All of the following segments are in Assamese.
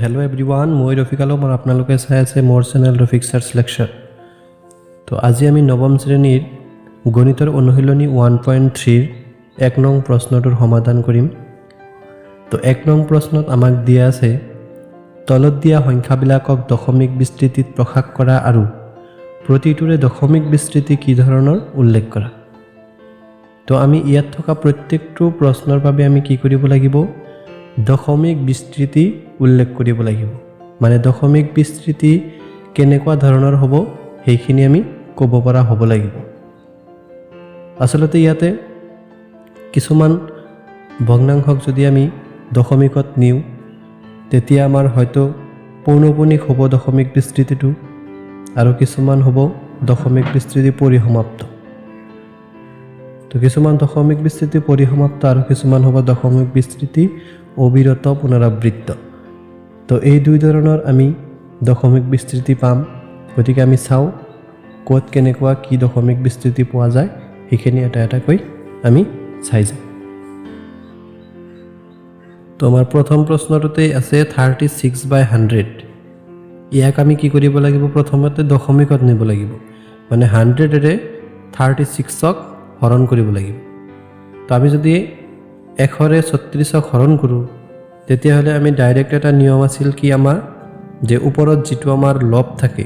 हेलो एवरीवन मैं रफिक आलम और आपनालोके चाই আছে मोर चैनल रफिक सार्च लेक्चर। तो आज आमी नवम श्रेणीर गणितर अनुशीलनी 1.3 एक नং प्रश्नटोर समाधान करिम। तो एक नং प्रश्नत आमाक दिया आछे तলত दिया संख्याबिलाকক दशमिक विस्तृतित प्रकाश करा आरु प्रतिटोरे दशमिक विस्तृति कि धৰণৰ उल्लेख करा। तो आमी इयात थका प्रत्येकটো प्रश्নৰ বাবে आमी কি কৰিব লাগিব दशमिक विस्तृति उल्लेख करिब লাগিব। माने दशमिक विस्तृति केनेকুৱা ধৰণৰ হ'ব সেইখিনি আমি ক'ব পৰা হ'ব লাগিব। আসলতে ইয়াতে কিছুমান ভগ্নাংশক যদি আমি দশমিকত নিউ তেতিয়া আমাৰ হয়তো পৌনপুনিক হ'ব দশমিক বিস্তৃতিটো আৰু কিছুমান হ'ব দশমিক বিস্তৃতি পৰিসমাপ্ত। তো কিছুমান দশমিক বিস্তৃতি পৰিসমাপ্ত আৰু কিছুমান হ'ব দশমিক বিস্তৃতি অবিৰত পুনৰাবৃত্ত। তো এই দুই ধৰণৰ আমি দশমিক বিস্তৃতি পাম। গতিকে আমি চাও ক'ত কেনেকুৱা কি দশমিক বিস্তৃতি পোৱা যায় এইখিনি এটা এটা কৈ আমি চাই যাম। তো আমাৰ প্ৰথম প্ৰশ্নটোতে আছে 36/100। ইয়াক আমি কি কৰিব লাগিব প্ৰথমতে দশমিকত নিব লাগিব। মানে 100 এৰে 36ক হৰণ কৰিব লাগিব। তো আমি যদি 100ৰে 36ক হৰণ কৰো তেতিয়া হলে আমি ডাইৰেক্ট এটা নিয়ম আছিল কি আমাৰ যে ওপৰত যেটো আমাৰ লব থাকে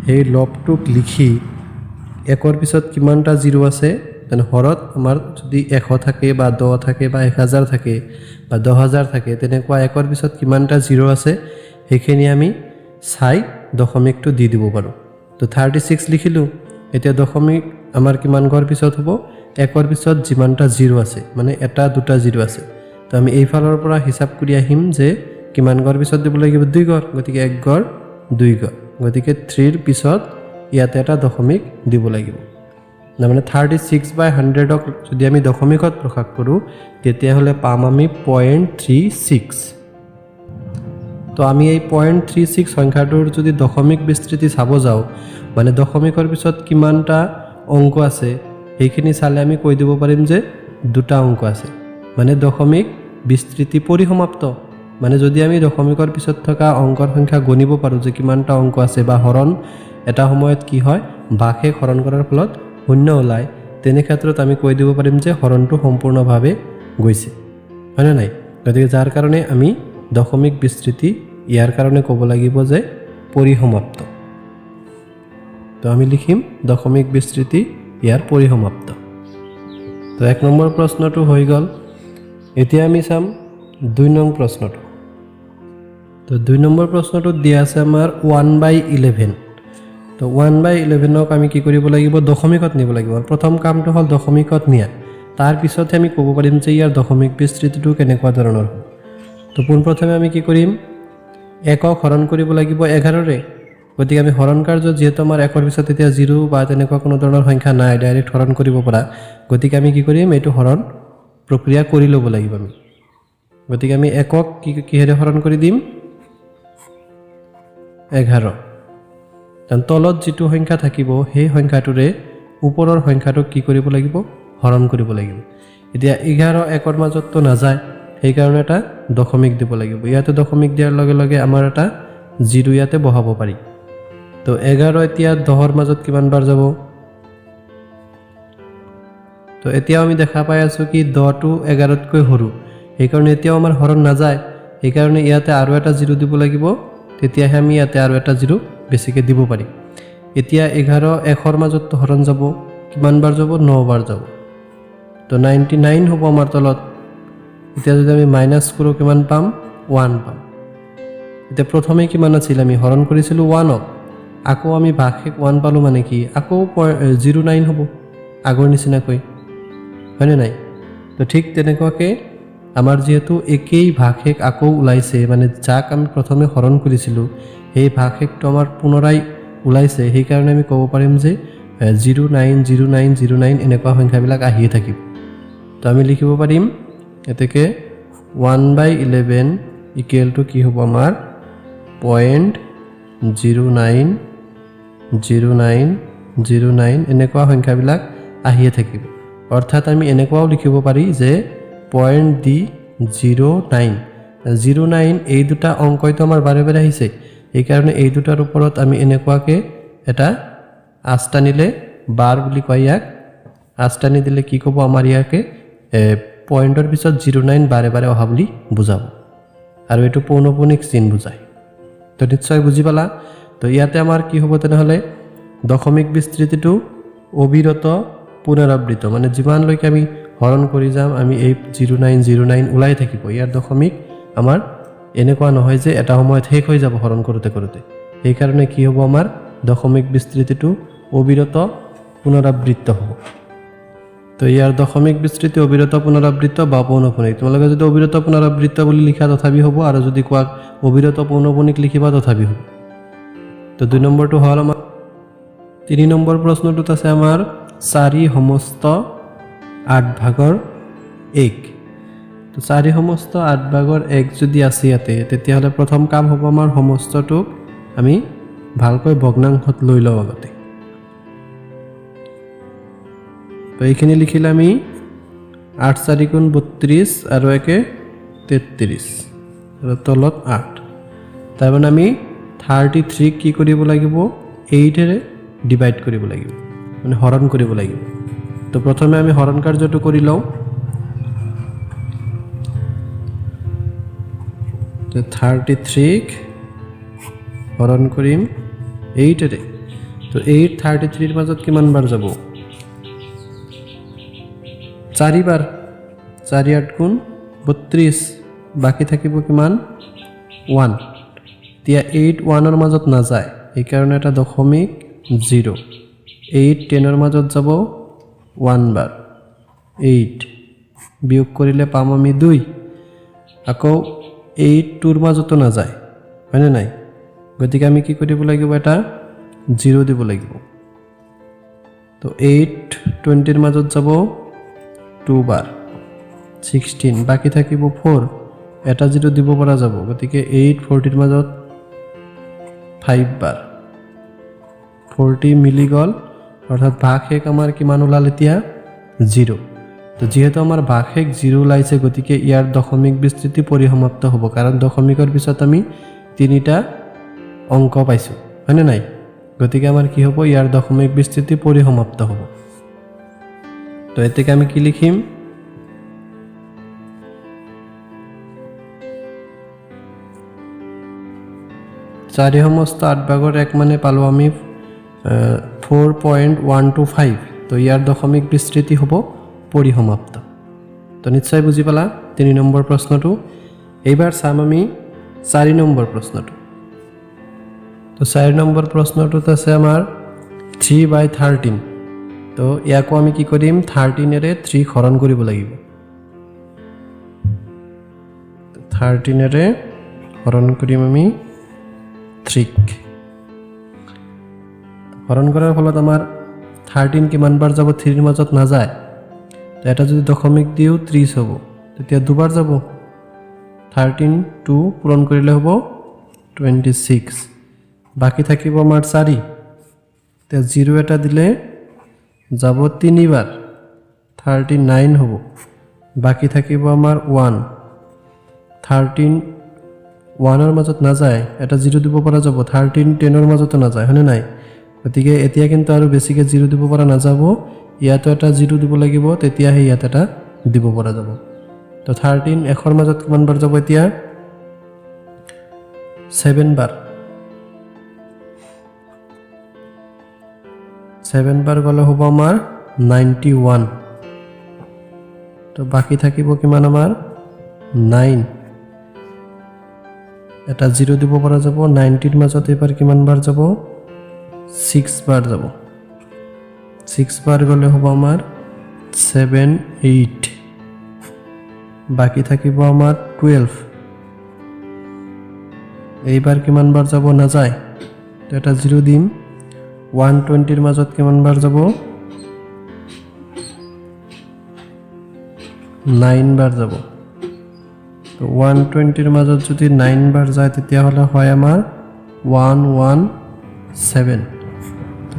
সেই লবটোক লিখি একৰ পিছত কিমানটা জিৰো আছে তেনে হৰত আমাৰ যদি 100 থাকে বা 10 থাকে বা 1000 থাকে বা 10000 থাকে তেনেকুৱা একৰ পিছত কিমানটা জিৰো আছে সেইখিনি আমি চাই দশমিকটো দি দিব পাৰো। তো 36 লিখিলো। এতিয়া দশমিক আমাৰ কিমান গৰ পিছত হ'ব একৰ পিছত যিমানটা জিৰো আছে মানে এটা দুটা জিৰো আছে। তো আমি এই ফালৰ পৰা হিসাব কৰি আহিম যে কিমান গৰ পিছত দিব লাগিব 2 গৰ। গতিকে 1 গৰ 2 গৰ। গতিকে 3 ৰ পিছত ইয়াতে এটা দশমিক দিব লাগিব। না মানে 36/100ক যদি আমি দশমিকত প্ৰকাশ কৰো তেতিয়া হলে পাম আমি 0.36। তো আমি এই 0.36 সংখ্যাটোৰ যদি দশমিক বিস্তৃতি চাব যাও মানে দশমিকৰ পিছত কিমানটা অংক আছে এইখিনি চালে আমি কৈ দিব পাৰিম যে দুটা অংক আছে। মানে দশমিক বিস্তৃতি পৰিসমাপ্ত। মানে যদি আমি দশমিকৰ পিছত থকা অংকৰ সংখ্যা গণিব পাৰো যে কিমানটা অংক আছে বা হৰণ এটা সময়ত কি হয় ভাগে হৰণ কৰাৰ ফলত শূন্য ওলায় তেনে ক্ষেত্ৰত আমি কৈ দিব পাৰিম যে হৰণটো সম্পূৰ্ণভাৱে গৈছে হয় না নাই। গতিকে যাৰ কাৰণে আমি দশমিক বিস্তৃতি ইয়াৰ কাৰণে ক'ব লাগিব যে পৰিসমাপ্ত। তো আমি লিখিম দশমিক বিস্তৃতি ইয়াৰ পৰিসমাপ্ত। তো 1 নম্বৰ প্ৰশ্নটো হৈ গল। এতিয়া আমি চাম 2 নং প্ৰশ্নটো। তো 2 নম্বৰ প্ৰশ্নটো দিয়া আছে আমাৰ 1/11। তো 1/11ক আমি কি কৰিব লাগিব দশমিকত নিব লাগিব। প্ৰথম কামটো হল দশমিকত নিয়া। তাৰ পিছতে আমি ক'ব পাৰিম যে ইয়াৰ দশমিক বিস্তৃতিটো কেনেকুৱা ধৰণৰ হ'ব। তো পোনপ্ৰথমে আমি কি কৰিম একক হৰণ কৰিব লাগিব 11ৰে। গতিকে আমি হৰণ কাৰ্য যেহেতু আমাৰ একৰ পিছত এতিয়া 0 বা তেনেকুৱা কোনো ধৰণৰ সংখ্যা নাই ডাইৰেক্ট হৰণ কৰিব পৰা গতিকে আমি কি কৰিম এইটো হৰণ প্ৰক্ৰিয়া কৰি ল'ব লাগিব আমি। গতিকে আমি একক কিহেৰে হৰণ কৰি দিম 11। কাৰণ তলত যেটো সংখ্যা থাকিব সেই সংখ্যাটোৰে ওপৰৰ সংখ্যাটোক কি কৰিব লাগিব হৰণ কৰিব লাগিব। এতিয়া 11 একৰ মাজত তো নাযায় সেই কাৰণে এটা দশমিক দিব লাগিব। ইয়াতে দশমিক দিয়াৰ লগে লগে আমাৰ এটা 0 ইয়াতে বহাব পাৰি। তো 11 এতিয়া 10ৰ মাজত কিমান বাৰ যাব। তো এতিয়া আমি দেখা পাই আছো কি 10টো 11তকৈ সৰু এই কাৰণে এতিয়া আমাৰ হৰণ নাযায়। এই কাৰণে ইয়াতে আৰু এটা 0 দিব লাগিব তেতিয়াহে আমি ইয়াতে আৰু এটা 0 বেছিকে দিব পাৰি। এতিয়া 11 1ৰ মাজত তো হৰণ যাব কিমান বাৰ যাব 9 বাৰ যাব। তো 99 হ'ব আমাৰ তলত। এতিয়া যদি আমি মাইনাস কৰো কিমান পাম 1 পাম। এতিয়া প্ৰথমে কিমান আছিল আমি হৰণ কৰিছিল 1ক আকৌ আমি ভাগশেষ 1 পালো মানে কি আকৌ 09 হ'ব আগৰ নিচিনাকৈ হয় নে নাই। তো ঠিক তেনেকুৱাকে আমাৰ যেহেতু একেই ভাগশেষ আকৌ ওলাইছে মানে যাক আমি প্ৰথমে হৰণ কৰিছিল সেই ভাগশেষটো আমাৰ পুনৰাই ওলাইছে সেই কাৰণে আমি ক'ব পাৰিম যে 090909 এনেকুৱা সংখ্যাবিলাক আহিয়ে থাকিব। তো আমি লিখিব পাৰিম এতেকে 1/11 ইকুৱেল টু কি হ'ব আমাৰ 0.090909 এনেকুৱা সংখ্যাবিলাক আহিয়ে থাকিব। অৰ্থাৎ আমি এনেকুৱাও লিখিব পাৰি যে 0.09 09 এই দুটা অংকইতো আমাৰ বাৰে বাৰে আহিছে এই কাৰণে এই দুটাৰ ওপৰত আমি এনেকুৱাকে এটা আস্তানিলে বাৰ বুলি কয় ইয়াক আস্তানি দিলে কি ক'ব আমাৰ ইয়াকে পয়েন্টৰ পিছত 09 বাৰে বাৰে অহা বুলি বুজাব আৰু এটো পৌনপুনিক চিন বুজায় তো নিশ্চয় বুজি পালা তো ইয়াতে আমাৰ কি হ'ব তেনেহলে দশমিক বিস্তৃতিটো অবিৰত পুনৰাবৃত্ত মানে যিমানলৈকে আমি হৰণ কৰি যাম আমি এই 0909 ওলাই থাকিব ইয়াৰ দশমিক আমাৰ এনেকুৱা নহয় যে এটা সময়ত শেষ হৈ যাব হৰণ কৰোতে কৰোতে এই কাৰণে কি হ'ব আমাৰ দশমিক বিস্তৃতিটো অবিৰত পুনৰাবৃত্ত হ'ব তো ইয়াৰ দশমিক বিস্তৃতি অবিৰত পুনৰাবৃত্ত বা পৌনপুনিক তোমালোকে যদি অবিৰত পুনৰাবৃত্ত বুলি লিখা তথাপি হ'ব আৰু যদি কোৱা অবিৰত পৌনপুনিক লিখিবা তথাপি হ'ব তো 2 নম্বৰটো হ'ল আমাৰ 3 নম্বৰ প্ৰশ্নটোত আছে আমাৰ 4 সমস্ত 8 ভাগৰ 1 তো 4 সমস্ত 8 ভাগৰ 1 যদি আছে ইয়াতে তেতিয়াহলে প্ৰথম কাম হ'ব আমাৰ সমস্তটোক আমি ভালকৈ ভগ্নাংশত লৈ লওঁ আগতে তো এইখিনি লিখিলে আমি 8 4 গুণ 32 আৰু একে 33 আৰু তলত 8 তাৰ মানে আমি 33 কি কৰিব লাগিব 8 এৰে ডিভাইড কৰিব লাগিব মানে হৰণ কৰিব লাগিব তো প্ৰথমে আমি হৰণ কাৰ্যটো কৰি লওঁ তো 33 হৰণ কৰিম 8 এৰে তো 8 33 এৰ মাজত কিমান বাৰ যাব 4 বাৰ 4 8 গুণ 32 বাকি থাকিব কিমান 1 তিয়া 8 1 এর মাজত না যায় এই কারণে এটা দশমিক 0 8 10 এর মাজত যাব 1 বাৰ 8 বিয়োগ কৰিলে পাম আমি 2 আকৌ 8 2 এৰ মাজত না যায় মানে নাই গতিকে আমি কি কৰিব লাগিব এটা 0 দিব লাগিব তো 8 20 এৰ মাজত যাব 2 বাৰ 16 বাকি থাকিব 4 এটা 0 দিব পৰা যাব গতিকে 8 40 এৰ মাজত 5 বাৰ 40 মিলি গল অৰ্থাৎ ভাগশেষ আমাৰ কিমান ওলাল এতিয়া 0 তো যেহেতু আমাৰ ভাগশেষ 0 ওলাইছে গতিকে ইয়াৰ দশমিক বিস্তৃতি পৰিসমাপ্ত হ'ব কাৰণ দশমিকৰ পিছত আমি তিনিটা অংক পাইছো হয়নে নাই গতিকে আমাৰ কি হ'ব ইয়াৰ দশমিক বিস্তৃতি পৰিসমাপ্ত হ'ব তো এতেকে আমি কি লিখিম 4 সমস্ত 8 ভাগৰ 1 মানে পালো আমি 4.125 তো ইয়াৰ দশমিক বিস্তৃতি হ'ব পৰিসমাপ্ত তো নিশ্চয় বুজি পালা 3 নম্বৰ প্ৰশ্নটো এইবাৰ চাম আমি 4 নম্বৰ প্ৰশ্নটো তো 4 নম্বৰ প্ৰশ্নটোত আছে আমাৰ 3/13 তো ইয়াকো আমি কি কৰিম 13 এৰে 3 হৰণ কৰিব লাগিব 13 এৰে হৰণ কৰিম আমি 3 হৰণ কৰাৰ ফলত আমাৰ 13 কিমান বাৰ যাব 3 এর মাজত না যায় তো এটা যদি দশমিক দিও 30 হ'ব তেতিয়া দুবাৰ যাব 13 2 পূৰণ কৰিলে হ'ব 26 বাকি থাকিব আমাৰ 4 তে 0 এটা দিলে যাব 3 বাৰ 39 হ'ব বাকি থাকিব আমাৰ 1 13 1 এৰ মাজত না যায় এটা 0 দিব পৰা যাব 13 10 এৰ মাজত না যায় হয়নে নাই গতিকে এতিয়া কিন্তু আৰু বেছিকে 0 দিব পৰা না যাব ইয়াতো এটা 0 দিব লাগিব তেতিয়া হে ইয়াত এটা দিব পৰা যাব তো 13 এখৰ মাজত কিমান বাৰ যাব এতিয়া 7 বাৰ 7 বাৰ গলে হ'ব আমাৰ 91 তো বাকি থাকিব কিমান আমাৰ 9 এটা 0 দিব পৰা যাব 90 এৰ মাজত এবাৰ কিমান বাৰ যাব 6 বাৰ যাব 6 বাৰ গলে হ'ব আমাৰ 7 8 বাকি থাকিব আমাৰ 12 এইবাৰ কিমান বাৰ যাব না যায় তো এটা 0 দিম 120 এৰ মাজত কিমান বাৰ যাব 9 বাৰ যাব তো 120 এৰ মাজত যদি 9 বাৰ যায় তেতিয়া হলে হয় আমাৰ 117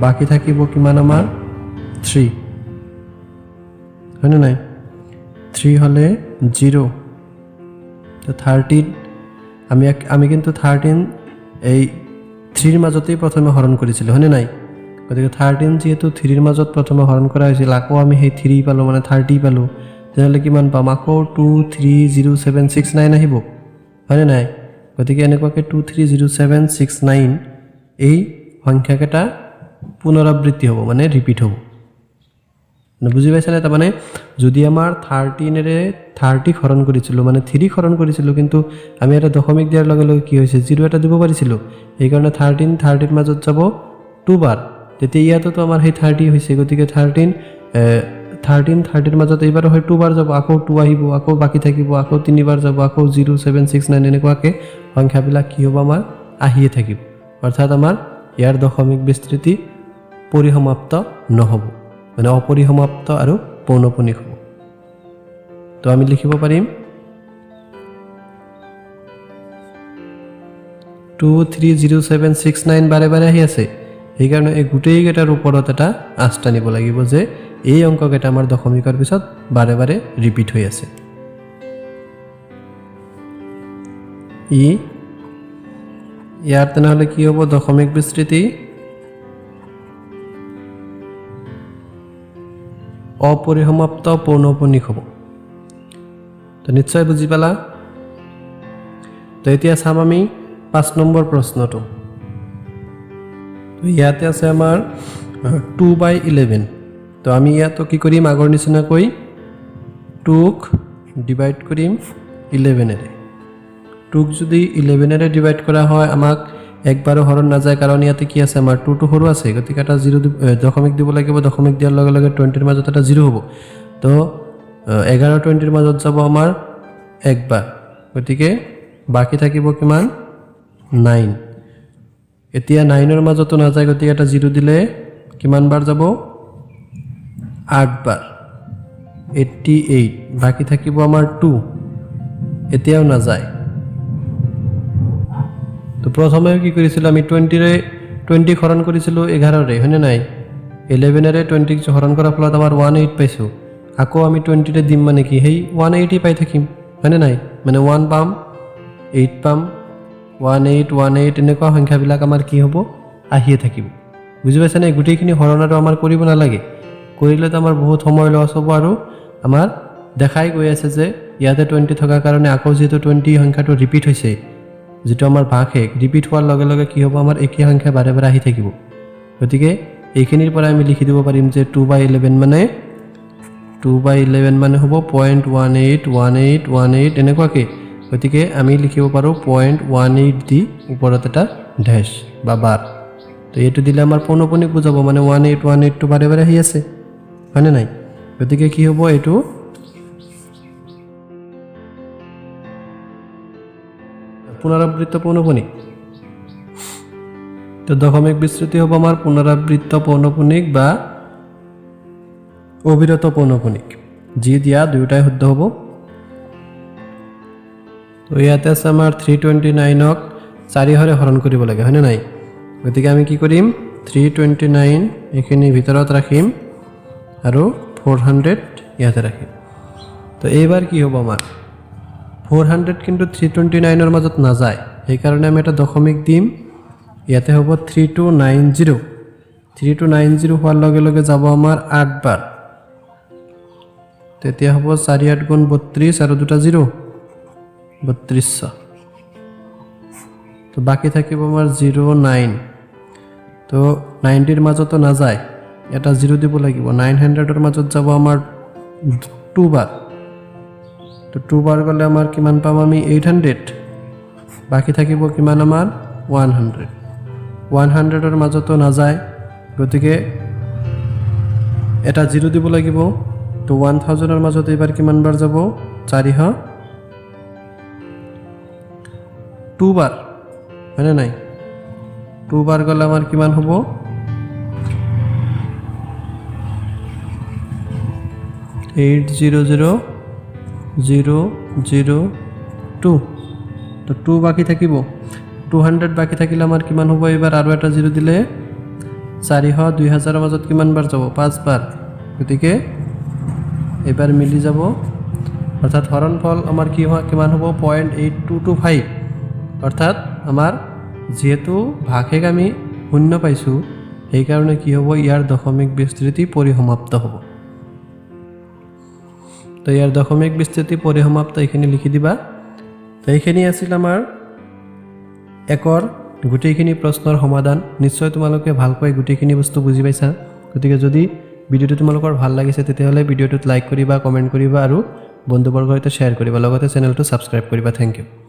বাকি থাকিব কিমান আমাৰ 3 হয়নে নাই 3 হলে 0 তো 13 আমি কিন্তু 13 এই 3 মাজতেই প্ৰথমে হৰণ কৰিছিল হয়নে নাই গতিকে 13 যেহেতু 3 ৰ মাজত প্ৰথমে হৰণ কৰা হৈছিল আকৌ আমি সেই 3 পালো মানে 30 পালো তেতিয়াহ'লে কিমান পাম আকৌ 230769 আহিব হয়নে নাই গতিকে এনেকুৱাকৈ 230769 এই সংখ্যাকেইটা পুনৰাবৃত্তি হ'ব মানে ৰিপিট হ'ব বুজি পাইছানে তাৰ মানে যদি আমাৰ 13 ৰে 30 হৰণ কৰিছিলো মানে 3 হৰণ কৰিছিলো কিন্তু আমি এটা দশমিক দিয়াৰ লগে লগে কি হৈছে 0 এটা দিব পাৰিছিলো এই কাৰণে 13 30 ৰ মাজত যাব 2 বাৰ তেতিয়া ইয়াতো আমাৰ সেই 30 হৈছে গতিকে 13 30 ৰ মাজত এইবাৰ হয় 2 বাৰ যাব আকৌ 2 আহিব আকৌ বাকি থাকিব আকৌ 3 বাৰ যাব আকৌ 0769 এনেকুৱাকে সংখ্যাবিলাক কি হ'ব আমাৰ আহিয়ে থাকিব অৰ্থাৎ আমাৰ ইয়াৰ দশমিক বিস্তৃতি পৰিসমাপ্ত নহব মানে অপৰিসমাপ্ত আৰু পৌনঃপুনিক হ'ব তো আমি লিখিব পাৰিম 230769 বাৰে বাৰে আহি আছে এই কাৰণে এই গোটেই কেইটাৰ ওপৰত এটা আস্থা নিব লাগিব যে এই অংককেইটা আমাৰ দশমিকৰ পিছত বাৰে বাৰে ৰিপিট হৈ আছে ইয়াৰ তেনেহ'লে কি হ'ব দশমিক বিস্তৃতি অপৰিসমাপ্ত পৌনঃপুনিক হ'ব তো নিশ্চয় বুজি পালা তো এতিয়া চাম আমি 5 নম্বৰ প্ৰশ্নটো তো ইয়াতে আছে আমাৰ 2/11 তো আমি ইয়াতো কি কৰিম আগৰ নিচিনাকৈ 2ক ডিভাইড কৰিম 11 এৰে 2ক যদি 11 এৰে ডিভাইড কৰা হয় আমাক একবাৰো হৰণ নাযায় কাৰণ ইয়াতে কি আছে আমাৰ 2 টো সৰু আছে গতিকে এটা 0 দশমিক দিব লাগিব দশমিক দিয়াৰ লগে লগে 20 ৰ মাজত এটা 0 হ'ব তো 11 20 ৰ মাজত যাব আমাৰ একবাৰ গতিকে বাকি থাকিব কিমান 9 এতিয়া 9 ৰ মাজতো নাযায় গতিকে এটা 0 দিলে কিমান বাৰ যাব 8 বাৰ 88 বাকি থাকিব আমাৰ 2 এতিয়াও নাযায় তো প্ৰথমে কি কৰিছিল আমি 20 হৰণ কৰিছিলো 11 ৰে হয়নে নাই 11 ৰে 20 হৰণ কৰাৰ ফলত আমাৰ 18 পাইছো আকৌ আমি 20 ৰে দিম মানে কি হেই 180 পাই থাকিম হয়নে নাই মানে 1 পাম 8 পাম 18 এনেকুৱা সংখ্যাবিলাক আমাৰ কি হ'ব আহিয়ে থাকিব বুজি পাইছানে গোটেইখিনি হৰণ আৰু আমাৰ কৰিব নালাগে কৰিলে তো আমাৰ বহুত সময় লছ হ'ব আৰু আমাৰ দেখাই গৈ আছে যে ইয়াতে 20 থকাৰ কাৰণে আকৌ যেটো 20 সংখ্যাটো ৰিপিট হৈছে যেটো আমাৰ ভাগহে ৰিপিট হোৱাৰ লগে লগে কি হ'ব আমাৰ একে সংখ্যা বাৰে বাৰে আহি থাকিব গতিকে এইখিনিৰ পৰা আমি লিখি দিব পাৰিম যে 2/11 মানে হ'ব 0.181818 এনেকুৱাকৈ গতিকে আমি লিখিব পাৰোঁ 0.18 দি ওপৰত এটা ড্যাশ বা বাৰ তো এইটো দিলে আমাৰ পৌনঃপুনিক বুজাব মানে 1818 টো বাৰে বাৰে আহি আছে হয়নে নাই গতিকে কি হ'ব এইটো পুনৰাবৃত্ত পৌনঃপুনিক তো দশমিক বিস্তৃতি হ'ব আমাৰ পুনৰাবৃত্ত পৌনঃপুনিক বা অবিৰত পৌনঃপুনিক যি দিয়া দুয়োটাই শুদ্ধ হ'ব তো ইয়াতে আছে আমাৰ 329ক 4 হৰণ কৰিব লাগে হয়নে নাই গতিকে আমি কি কৰিম 329 এইখিনি ভিতৰত ৰাখিম আৰু 400 ইয়াতে ৰাখিম তো এইবাৰ কি হ'ব আমাৰ 400 কিন্তু 329 ৰ মাজত নাযায় এই কাৰণে আমি এটা দশমিক দিম ইয়াতে হ'ব 3290 হোৱাৰ লগে লগে যাব আমাৰ 8 বাৰ তেতিয়া হ'ব 4 8 গুণ 32 আৰু দুটা 0 32 তো বাকি থাকিব আমাৰ 09 তো 90 ৰ মাজতো নাযায় এটা 0 দিব লাগিব 900 ৰ মাজত যাব আমাৰ 2 বাৰ তো 2 বাৰ গলে আমাৰ কিমান পাম আমি 800 বাকি থাকিব কিমান আমাৰ 100 ৰ মাজতো নাযায় গতিকে এটা 0 দিব লাগিব তো 1000 ৰ মাজত এবাৰ কিমান বাৰ যাব 400 2 বাৰ হয়নে নাই 2 বাৰ গলে আমাৰ কিমান হ'ব 800002 তো 2 বাকি থাকিব 200 বাকি থাকিলে আমাৰ কিমান হ'ব এবাৰ আৰু এটা 0 দিলে 400 2000 ৰ মাজত কিমান বাৰ যাব 5 বাৰ গতিকে এবাৰ মিলি যাব অৰ্থাৎ হৰণফল আমাৰ কিমান হ'ব 0.8225 অৰ্থাৎ আমাৰ যেহেতু ভাগশেষ আমি 0 পাইছোঁ সেইকাৰণে কি হ'ব ইয়াৰ দশমিক বিস্তৃতি পৰিসমাপ্ত হ'ব তো ইয়াৰ দশমিক বিস্তৃতি পৰিসমাপ্ত এইখিনি লিখি দিবা তো এইখিনি আছিল আমাৰ একৰ গোটেইখিনি প্ৰশ্নৰ সমাধান নিশ্চয় তোমালোকে ভালকৈ গোটেইখিনি বস্তু বুজি পাইছা গতিকে যদি ভিডিঅ'টো তোমালোকৰ ভাল লাগিছে তেতিয়াহ'লে ভিডিঅ'টোত লাইক কৰিবা কমেণ্ট কৰিবা আৰু বন্ধুবৰ্গৰ সৈতে শ্বেয়াৰ কৰিবা লগতে চেনেলটো ছাবস্ক্ৰাইব কৰিবা থেংক ইউ